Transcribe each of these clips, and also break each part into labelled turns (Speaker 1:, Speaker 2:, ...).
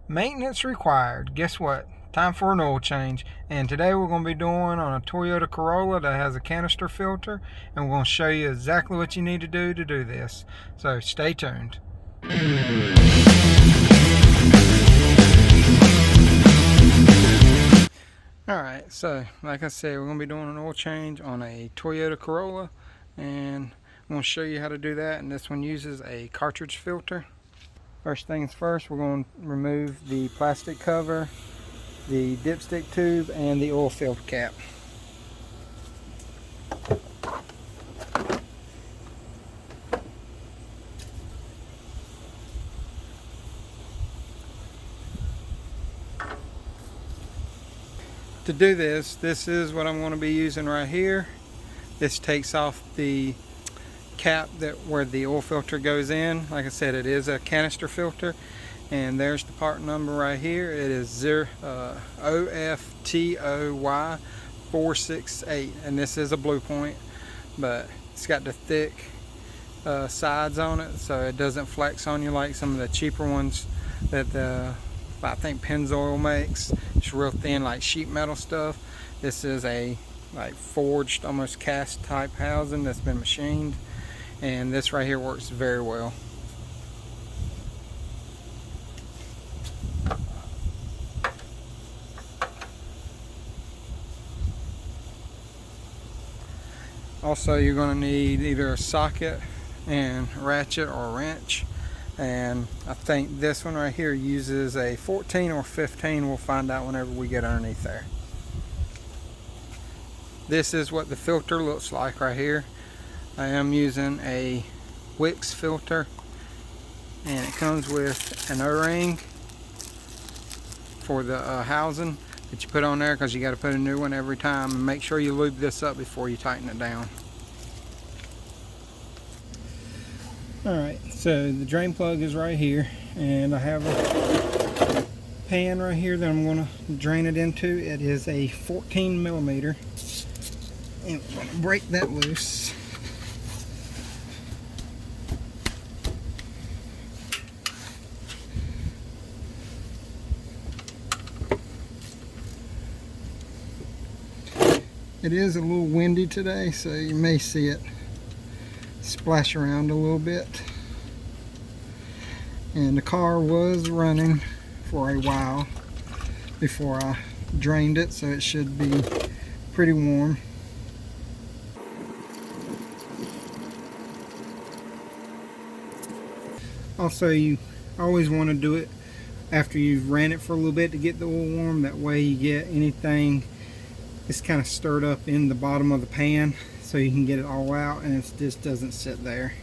Speaker 1: Maintenance required. Guess what? Time for an oil change. And today we're going to be doing on a Toyota Corolla that has a canister filter, and we're going to show you exactly what you need to do this. So stay tuned. Alright, so like I said, we're going to be doing an oil change on a Toyota Corolla, and I'm going to show you how to do that. And this one uses a cartridge filter. First things first, we're going to remove the plastic cover, the dipstick tube, and the oil filter cap. To do this is what I'm going to be using right here. This takes off the cap where the oil filter goes in. Like I said, it is a canister filter, and there's the part number right here. It is OFTOY 468, and this is a Bluepoint, but it's got the thick sides on it, so it doesn't flex on you like some of the cheaper ones that I think Pennzoil makes. It's real thin, like sheet metal stuff. This is a like forged, almost cast type housing that's been machined, and this right here works very well. Also, you're going to need either a socket and ratchet or a wrench, and I think this one right here uses a 14 or 15. We'll find out whenever we get underneath there. This is what the filter looks like right here. I am using a Wix filter, and it comes with an O-ring for the housing that you put on there, because you got to put a new one every time, and make sure you lube this up before you tighten it down. Alright, so the drain plug is right here, and I have a pan right here that I'm going to drain it into. It is a 14 millimeter, and I'm going to break that loose. It is a little windy today, so you may see it splash around a little bit. And the car was running for a while before I drained it, so it should be pretty warm. Also, you always want to do it after you've ran it for a little bit to get the oil warm. That way you get anything that's kind of stirred up in the bottom of the pan, so you can get it all out and it just doesn't sit there.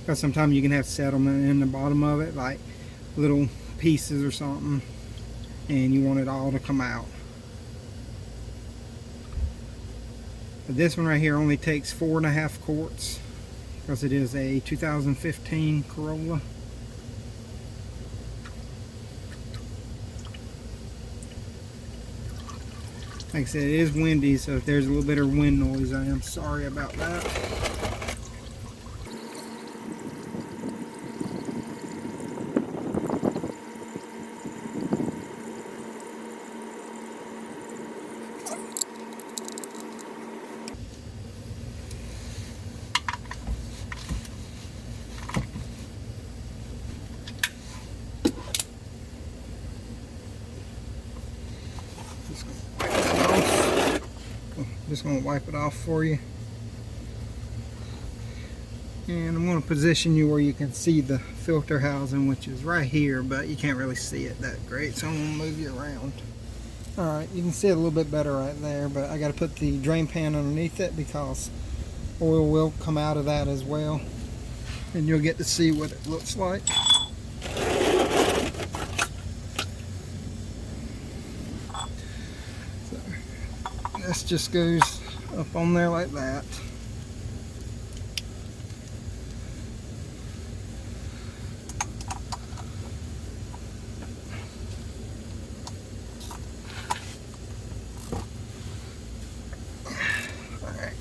Speaker 1: Because sometimes you can have settlement in the bottom of it, like little pieces or something, and you want it all to come out. But this one right here only takes 4.5 quarts, because it is a 2015 Corolla. Like I said, it is windy, so if there's a little bit of wind noise, I am sorry about that. Just going to wipe it off for you, and I'm going to position you where you can see the filter housing, which is right here, but you can't really see it that great, so I'm going to move you around. Alright, you can see it a little bit better right there, but I got to put the drain pan underneath it because oil will come out of that as well, and you'll get to see what it looks like. This just goes up on there like that. All right.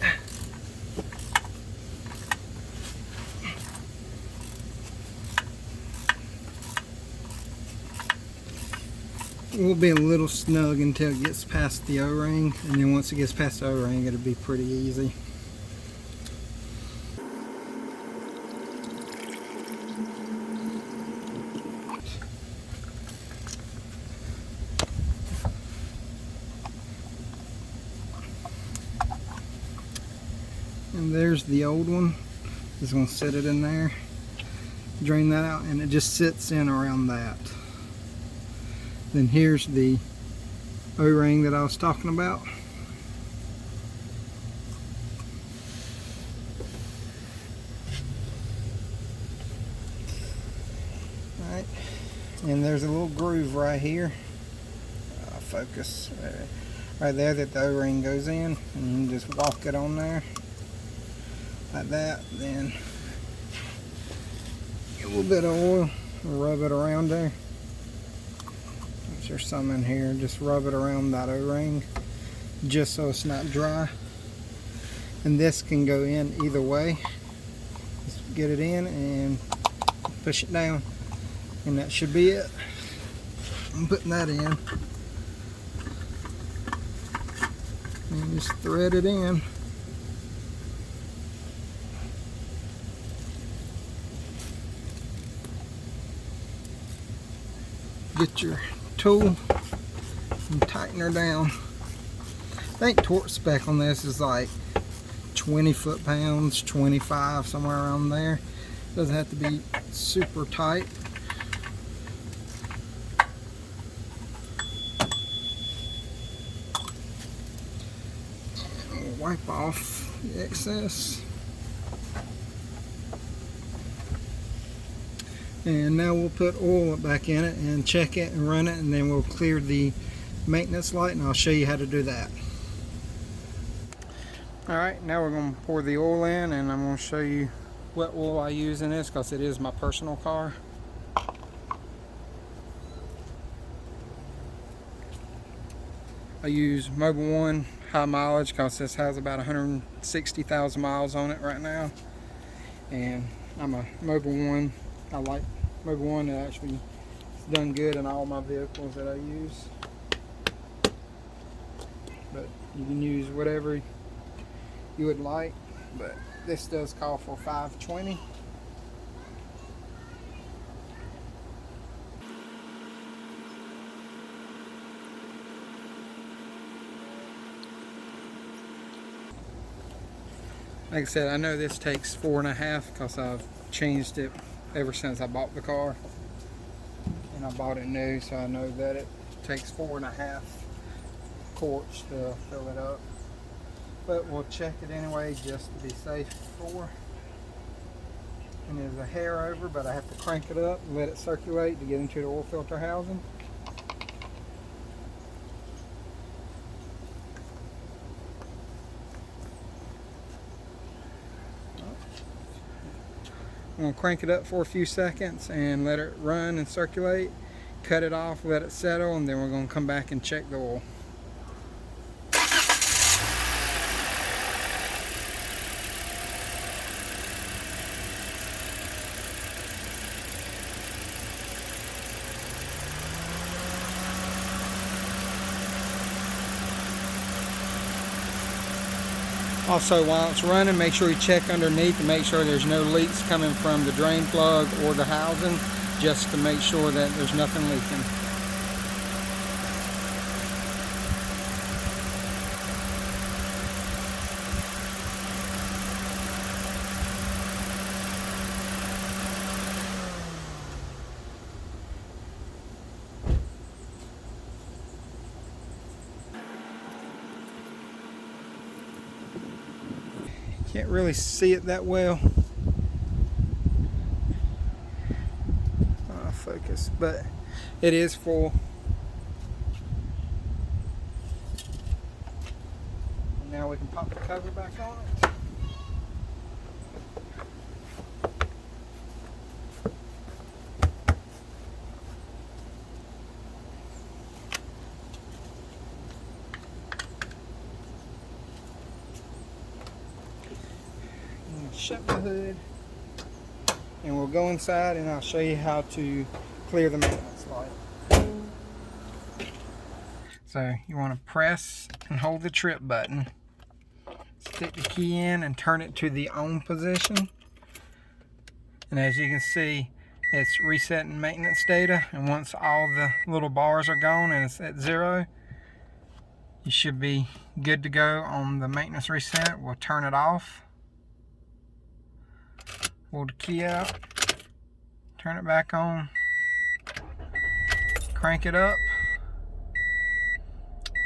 Speaker 1: It will be a little snug until it gets past the O-ring, and then once it gets past the O-ring, it'll be pretty easy. And there's the old one. Just gonna set it in there, drain that out, and it just sits in around that. Then here's the O-ring that I was talking about. Alright, and there's a little groove right here. Focus right there that the O-ring goes in, and you just walk it on there like that. Then get a little bit of oil, rub it around there. There's some in here, just rub it around that O-ring just so it's not dry. And this can go in either way. Just get it in and push it down, and that should be it. I'm putting that in and just thread it in. Get your tool and tighten her down. I think torque spec on this is like 20 foot-pounds, 25, somewhere around there. Doesn't have to be super tight. And we'll wipe off the excess. And now we'll put oil back in it and check it and run it, and then we'll clear the maintenance light, and I'll show you how to do that. Alright, now we're going to pour the oil in, and I'm going to show you what oil I use in this because it is my personal car. I use Mobil 1 high mileage because this has about 160,000 miles on it right now, and I'm a Mobil 1. I like Mobil 1. It actually has done good in all my vehicles that I use. But you can use whatever you would like. But this does call for 520. Like I said, I know this takes 4.5 because I've changed it ever since I bought the car, and I bought it new, so I know that it takes 4.5 quarts to fill it up. But we'll check it anyway just to be safe before. And there's a hair over, but I have to crank it up and let it circulate to get into the oil filter housing. I'm going to crank it up for a few seconds and let it run and circulate, cut it off, let it settle, and then we're going to come back and check the oil. Also, while it's running, make sure you check underneath to make sure there's no leaks coming from the drain plug or the housing, just to make sure that there's nothing leaking. Can't really see it that well. Focus, but it is full. And now we can pop the cover back on it. Shut the hood, and we'll go inside and I'll show you how to clear the maintenance light. So you want to press and hold the trip button, stick the key in and turn it to the on position. And as you can see, it's resetting maintenance data, and once all the little bars are gone and it's at 0, you should be good to go on the maintenance reset. We'll turn it off, pull the key out, turn it back on, crank it up,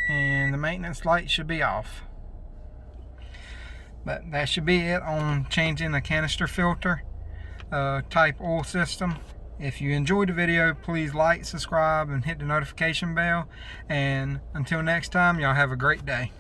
Speaker 1: and the maintenance light should be off. But that should be it on changing the canister filter type oil system. If you enjoyed the video, please like, subscribe, and hit the notification bell. And until next time, y'all have a great day.